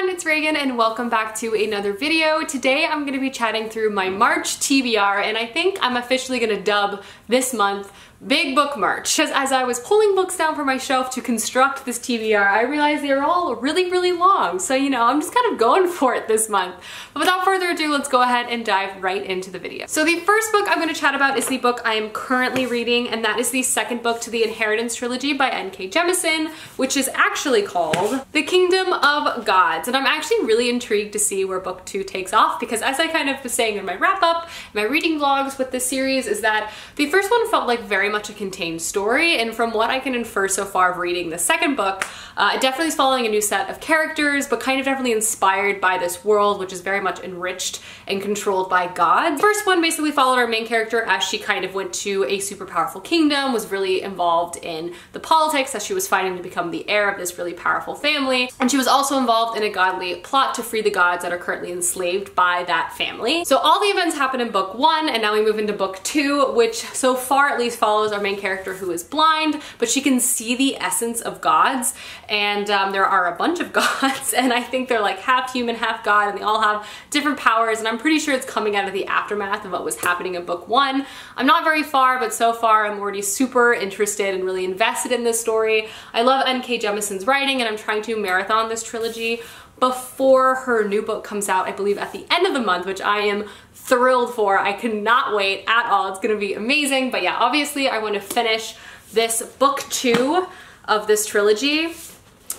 everyone, it's Reagan and welcome back to another video. Today I'm going to be chatting through my March TBR, and I think I'm officially going to dub this month Big Book March. Because as I was pulling books down from my shelf to construct this TBR, I realized they were all really long. So, you know, I'm just kind of going for it this month. But without further ado, let's go ahead and dive right into the video. So the first book I'm going to chat about is the book I am currently reading, and that is the second book to the Inheritance trilogy by N.K. Jemisin, which is actually called The Kingdom of Gods. And I'm actually really intrigued to see where book 2 takes off, because as I kind of was saying in my wrap-up, my reading vlogs with this series, is that the first one felt like very much a contained story, and from what I can infer so far of reading the second book, it definitely is following a new set of characters, but kind of definitely inspired by this world, which is very much enriched and controlled by God. The first one basically followed our main character as she kind of went to a super powerful kingdom, was really involved in the politics as she was fighting to become the heir of this really powerful family, and she was also involved in a godly plot to free the gods that are currently enslaved by that family. So all the events happen in book 1, and now we move into book 2, which so far at least follows our main character who is blind, but she can see the essence of gods, and there are a bunch of gods, and I think they're like half human, half god, and they all have different powers, and I'm pretty sure it's coming out of the aftermath of what was happening in book 1. I'm not very far, but so far I'm already super interested and really invested in this story. I love N.K. Jemisin's writing, and I'm trying to marathon this trilogy before her new book comes out, I believe at the end of the month, which I am thrilled for. I cannot wait at all. It's gonna be amazing. But yeah, obviously I want to finish this book 2 of this trilogy,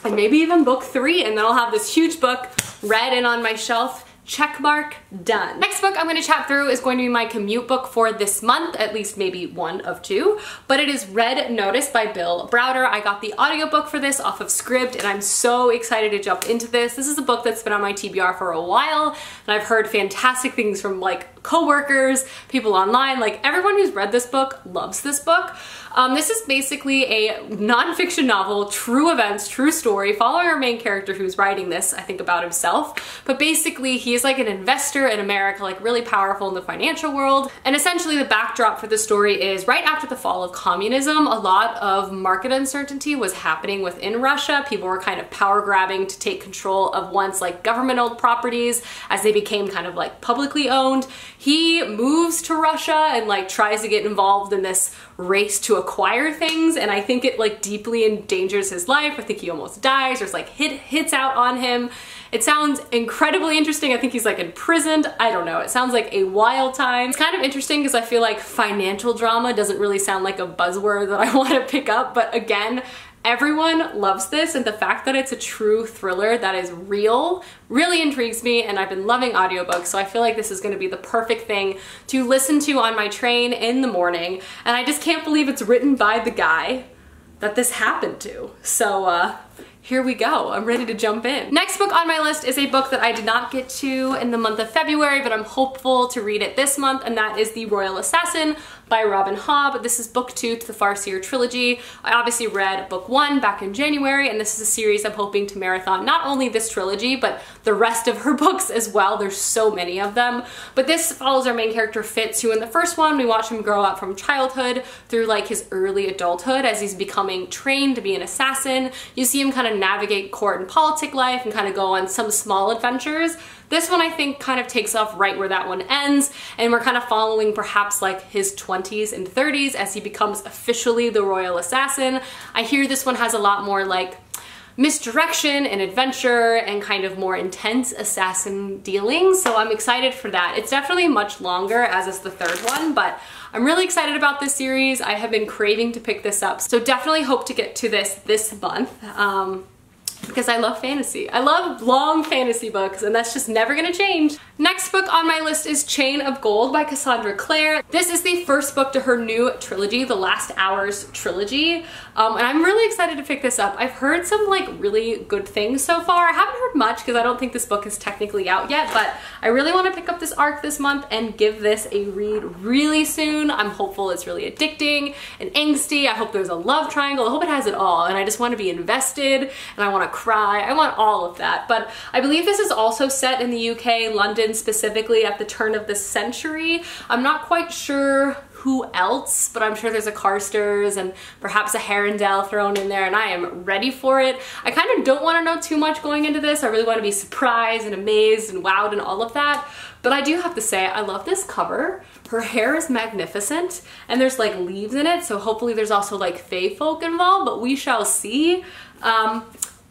and maybe even book 3, and then I'll have this huge book read and on my shelf. Checkmark, done. Next book I'm going to chat through is going to be my commute book for this month, at least maybe one of 2, but it is Red Notice by Bill Browder. I got the audiobook for this off of Scribd, and I'm so excited to jump into this. This is a book that's been on my TBR for a while, and I've heard fantastic things from like co-workers, people online, like everyone who's read this book loves this book. This is basically a non-fiction novel, true events, true story, following our main character who's writing this, I think, about himself. But basically, he is like an investor in America, like really powerful in the financial world. And essentially the backdrop for the story is right after the fall of communism, a lot of market uncertainty was happening within Russia. People were kind of power grabbing to take control of once like government-owned properties as they became kind of like publicly owned. He moves to Russia and like tries to get involved in this race to acquire things, and I think it like deeply endangers his life. I think he almost dies. There's like hits out on him. It sounds incredibly interesting. I think he's like imprisoned. I don't know. It sounds like a wild time. It's kind of interesting because I feel like financial drama doesn't really sound like a buzzword that I want to pick up, but again, everyone loves this, and the fact that it's a true thriller that is real really intrigues me, and I've been loving audiobooks, so I feel like this is going to be the perfect thing to listen to on my train in the morning, and I just can't believe it's written by the guy that this happened to. So here we go. I'm ready to jump in. Next book on my list is a book that I did not get to in the month of February, but I'm hopeful to read it this month, and that is The Royal Assassin by Robin Hobb. This is book 2 to the Farseer trilogy. I obviously read book 1 back in January, and this is a series I'm hoping to marathon not only this trilogy, but the rest of her books as well. There's so many of them. But this follows our main character Fitz, who in the first one, we watch him grow up from childhood through like his early adulthood as he's becoming trained to be an assassin. You see him kind of navigate court and politic life and kind of go on some small adventures. This one I think kind of takes off right where that one ends, and we're kind of following perhaps like his 20s and 30s as he becomes officially the royal assassin. I hear this one has a lot more like misdirection and adventure and kind of more intense assassin dealings, so I'm excited for that. It's definitely much longer, as is the third one, but I'm really excited about this series. I have been craving to pick this up, so definitely hope to get to this month. Because I love fantasy. I love long fantasy books, and that's just never gonna change. Next book on my list is Chain of Gold by Cassandra Clare. This is the first book to her new trilogy, the Last Hours trilogy, and I'm really excited to pick this up. I've heard some like really good things so far. I haven't heard much because I don't think this book is technically out yet, but I really want to pick up this arc this month and give this a read really soon. I'm hopeful it's really addicting and angsty. I hope there's a love triangle. I hope it has it all, and I just want to be invested, and I want to cry. I want all of that. But I believe this is also set in the UK, London specifically, at the turn of the century. I'm not quite sure who else, but I'm sure there's a Carstairs and perhaps a Herondale thrown in there, and I am ready for it. I kind of don't want to know too much going into this. I really want to be surprised and amazed and wowed and all of that. But I do have to say, I love this cover. Her hair is magnificent, and there's like leaves in it, so hopefully there's also like fae folk involved, but we shall see.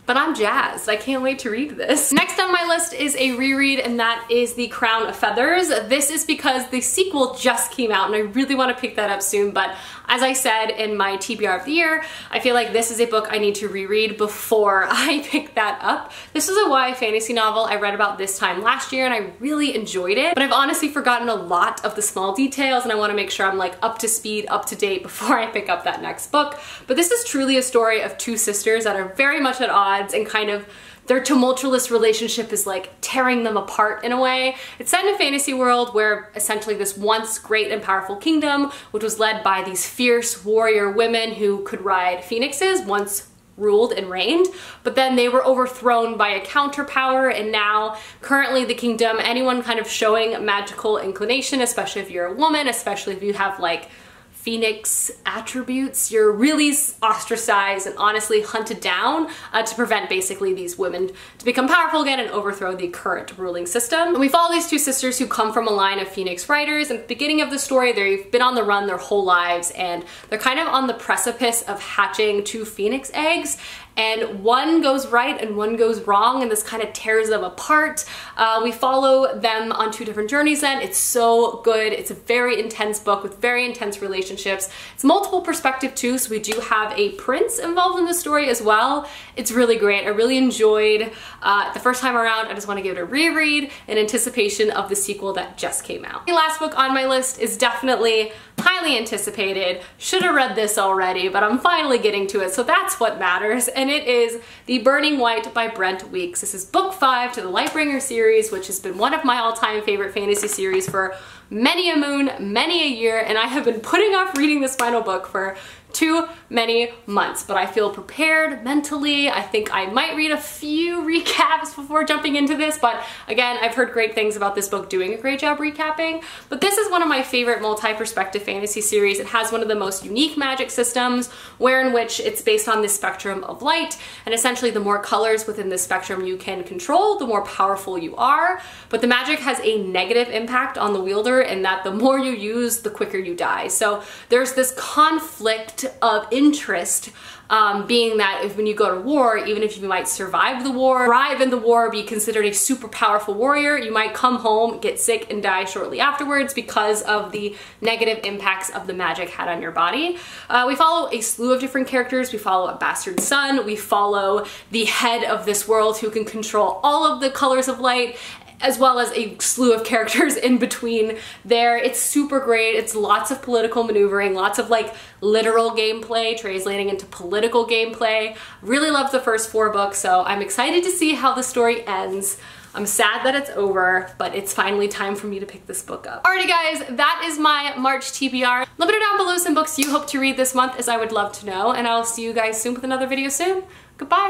But I'm jazzed. I can't wait to read this. Next on my list is a reread, and that is The Crown of Feathers. This is because the sequel just came out and I really want to pick that up soon, but as I said in my TBR of the year, I feel like this is a book I need to reread before I pick that up. This is a YA fantasy novel I read about this time last year and I really enjoyed it, but I've honestly forgotten a lot of the small details and I want to make sure I'm like up to speed, up to date before I pick up that next book. But this is truly a story of two sisters that are very much at odds and kind of their tumultuous relationship is like tearing them apart in a way. It's set in a fantasy world where essentially this once great and powerful kingdom, which was led by these fierce warrior women who could ride phoenixes, once ruled and reigned, but then they were overthrown by a counter power, and now currently the kingdom, anyone kind of showing magical inclination, especially if you're a woman, especially if you have like phoenix attributes, you're really ostracized and honestly hunted down to prevent basically these women to become powerful again and overthrow the current ruling system. And we follow these two sisters who come from a line of phoenix riders, and at the beginning of the story they've been on the run their whole lives and they're kind of on the precipice of hatching two phoenix eggs, and one goes right and one goes wrong, and this kind of tears them apart. We follow them on two different journeys then. It's so good. It's a very intense book with very intense relationships. It's multiple perspective too, so we do have a prince involved in the story as well. It's really great. I really enjoyed the first time around. I just want to give it a reread in anticipation of the sequel that just came out. The last book on my list is definitely highly anticipated. Should have read this already, but I'm finally getting to it, so that's what matters, and it is The Burning White by Brent Weeks. This is book 5 to the Lightbringer series, which has been one of my all-time favorite fantasy series for many a moon, many a year, and I have been putting off reading this final book for too many months, but I feel prepared mentally. I think I might read a few recaps before jumping into this, but again, I've heard great things about this book doing a great job recapping. But this is one of my favorite multi-perspective fantasy series. It has one of the most unique magic systems, where in which it's based on this spectrum of light, and essentially the more colors within this spectrum you can control, the more powerful you are. But the magic has a negative impact on the wielder in that the more you use, the quicker you die. So there's this conflict of interest, being that if when you go to war, even if you might survive the war, thrive in the war, be considered a super powerful warrior, you might come home, get sick, and die shortly afterwards because of the negative impacts of the magic had on your body. We follow a slew of different characters. We follow a bastard son. We follow the head of this world who can control all of the colors of light, as well as a slew of characters in between there. It's super great. It's lots of political maneuvering, lots of like literal gameplay translating into political gameplay. Really loved the first 4 books, so I'm excited to see how the story ends. I'm sad that it's over, but it's finally time for me to pick this book up. Alrighty guys, that is my March TBR. Let me know down below some books you hope to read this month, as I would love to know, and I'll see you guys soon with another video soon. Goodbye.